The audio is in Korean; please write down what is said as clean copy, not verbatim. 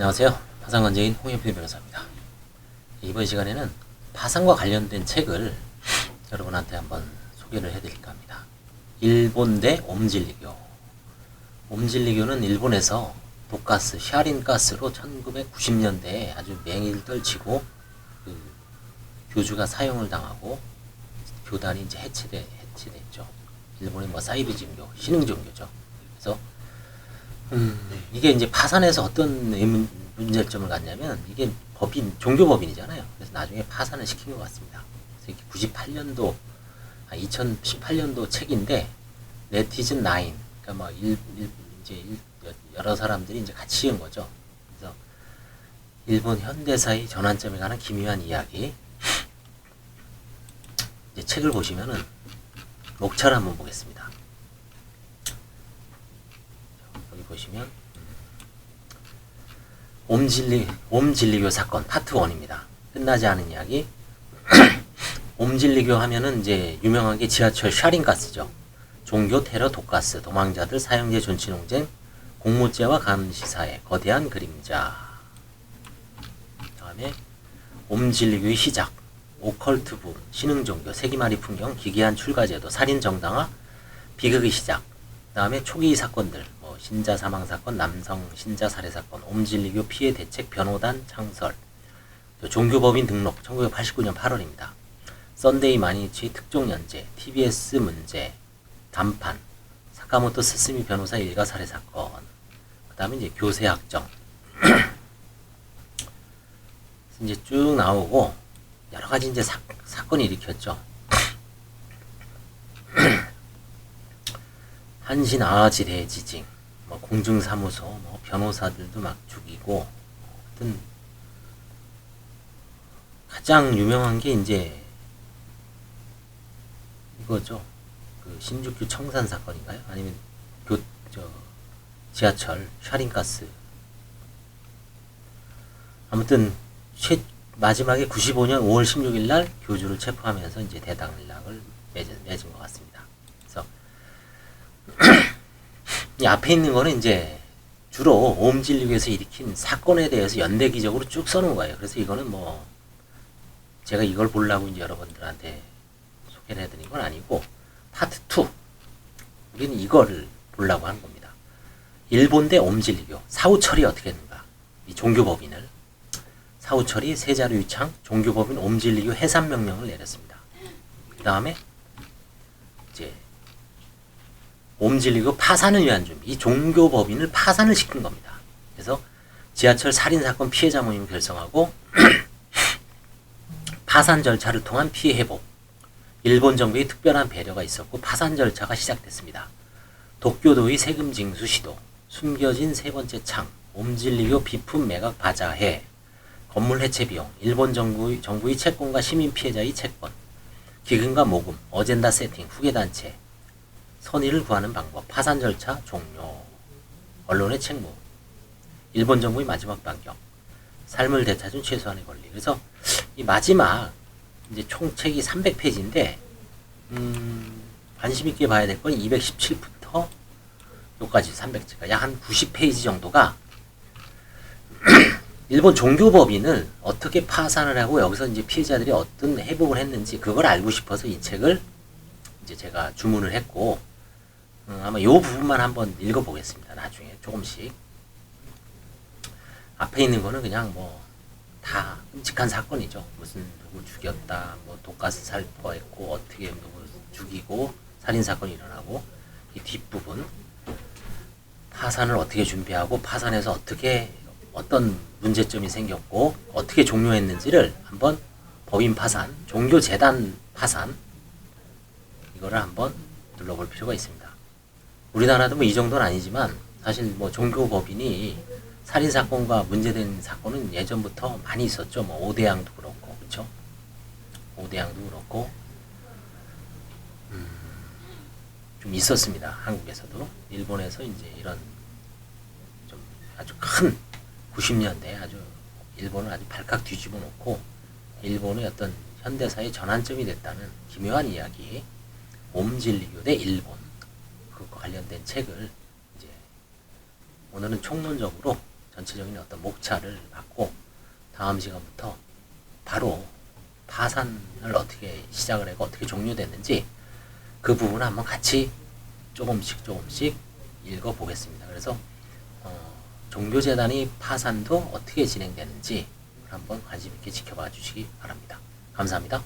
안녕하세요. 파산관제인 홍영표 변호사입니다. 이번 시간에는 파산과 관련된 책을 여러분한테 한번 소개를 해드릴까 합니다. 일본 대 옴진리교. 옴진리교는 일본에서 독가스, 샤린가스로 1990년대에 아주 맹위를 떨치고 교주가 사형을 당하고 교단이 이제 해체됐죠. 일본의 사이비즘교, 신흥종교죠. 그래서 이게 이제 파산해서 어떤 문제점을 갖냐면 이게 종교법인이잖아요. 그래서 나중에 파산을 시킨 것 같습니다. 그래서 이게 98년도, 2018년도 책인데 네티즌 9, 그러니까 여러 사람들이 이제 같이 읽은 거죠. 그래서 일본 현대사의 전환점에 관한 기묘한 이야기. 이제 책을 보시면은 목차를 한번 보겠습니다. 여기 보시면 옴진리교 사건 파트 1입니다. 끝나지 않은 이야기. 옴진리교 하면은 이제 유명한 게 지하철 샤린가스죠. 종교 테러 독가스, 도망자들 사형제 존치농쟁, 공무죄와 감시사회, 거대한 그림자. 다음에 옴진리교의 시작, 오컬트 붐, 신흥종교, 세기말이 풍경, 기괴한 출가제도, 살인 정당화, 비극의 시작. 다음에 초기 사건들, 신자 사망 사건, 남성 신자 살해 사건, 옴진리교 피해 대책 변호단 창설, 종교법인 등록 1989년 8월입니다. 썬데이 마니치 특종 연재, TBS 문제, 단판, 사카모토 스스미 변호사 일가 살해 사건, 그 다음에 이제 교세 확정. 이제 쭉 나오고 여러 가지 이제 사건이 일으켰죠. 한신 아아지 대지징, 공중사무소, 변호사들도 막 죽이고, 하여튼 가장 유명한 게 이제 이거죠. 그 신주쿠 청산 사건인가요? 아니면 지하철 샤린가스. 아무튼 마지막에 95년 5월 16일 날 교주를 체포하면서 이제 대당락을 맺은 것 같습니다. 그래서 이 앞에 있는 거는 이제 주로 옴진리교에서 일으킨 사건에 대해서 연대기적으로 쭉 써놓은 거예요. 그래서 이거는 제가 이걸 보려고 이제 여러분들한테 소개를 해드린 건 아니고, 파트 2. 우리는 이거를 보려고 하는 겁니다. 일본 대 옴진리교. 사후철이 어떻게 했는가. 이 종교법인을. 사후철이 세자루 유창 종교법인 옴진리교 해산명령을 내렸습니다. 그 다음에 이제 옴진리교 파산을 위한 준비. 이 종교법인을 파산을 시킨 겁니다. 그래서 지하철 살인사건 피해자 모임을 결성하고 파산 절차를 통한 피해 회복. 일본 정부의 특별한 배려가 있었고 파산 절차가 시작됐습니다. 도쿄도의 세금 징수 시도, 숨겨진 세 번째 창, 옴진리교 비품 매각 바자회, 건물 해체 비용, 일본 정부의 채권과 시민 피해자의 채권, 기금과 모금, 어젠다 세팅, 후계단체, 선의를 구하는 방법, 파산 절차 종료, 언론의 책무, 일본 정부의 마지막 반격, 삶을 되찾은 최소한의 권리. 그래서 이 마지막 이제 총 책이 300페이지인데 관심 있게 봐야 될 건 217부터 여기까지 300제가 약 한 90페이지 정도가 일본 종교법인을 어떻게 파산을 하고 여기서 이제 피해자들이 어떤 회복을 했는지 그걸 알고 싶어서 이 책을 이제 제가 주문을 했고, 아마 요 부분만 한번 읽어보겠습니다. 나중에 조금씩. 앞에 있는 거는 그냥 다 끔찍한 사건이죠. 무슨 누구 죽였다, 독가스 살포했고, 어떻게 누구 죽이고, 살인사건이 일어나고, 이 뒷부분, 파산을 어떻게 준비하고, 파산해서 어떤 문제점이 생겼고, 어떻게 종료했는지를 한번 법인 파산, 종교재단 파산, 이거를 한번 눌러볼 필요가 있습니다. 우리나라도 이 정도는 아니지만, 사실 종교법인이 살인사건과 문제된 사건은 예전부터 많이 있었죠. 오대양도 그렇고, 그쵸? 오대양도 그렇고, 좀 있었습니다. 한국에서도. 일본에서 이제 이런 좀 아주 큰 90년대 아주 일본을 아주 발칵 뒤집어 놓고 일본의 어떤 현대사의 전환점이 됐다는 기묘한 이야기, 옴진리교 대 일본, 그것과 관련된 책을 이제 오늘은 총론적으로 전체적인 어떤 목차를 받고 다음 시간부터 바로 파산을 어떻게 시작을 하고 어떻게 종료됐는지 그 부분을 한번 같이 조금씩 읽어보겠습니다. 그래서 종교재단이 파산도 어떻게 진행되는지 한번 관심 있게 지켜봐 주시기 바랍니다. 감사합니다.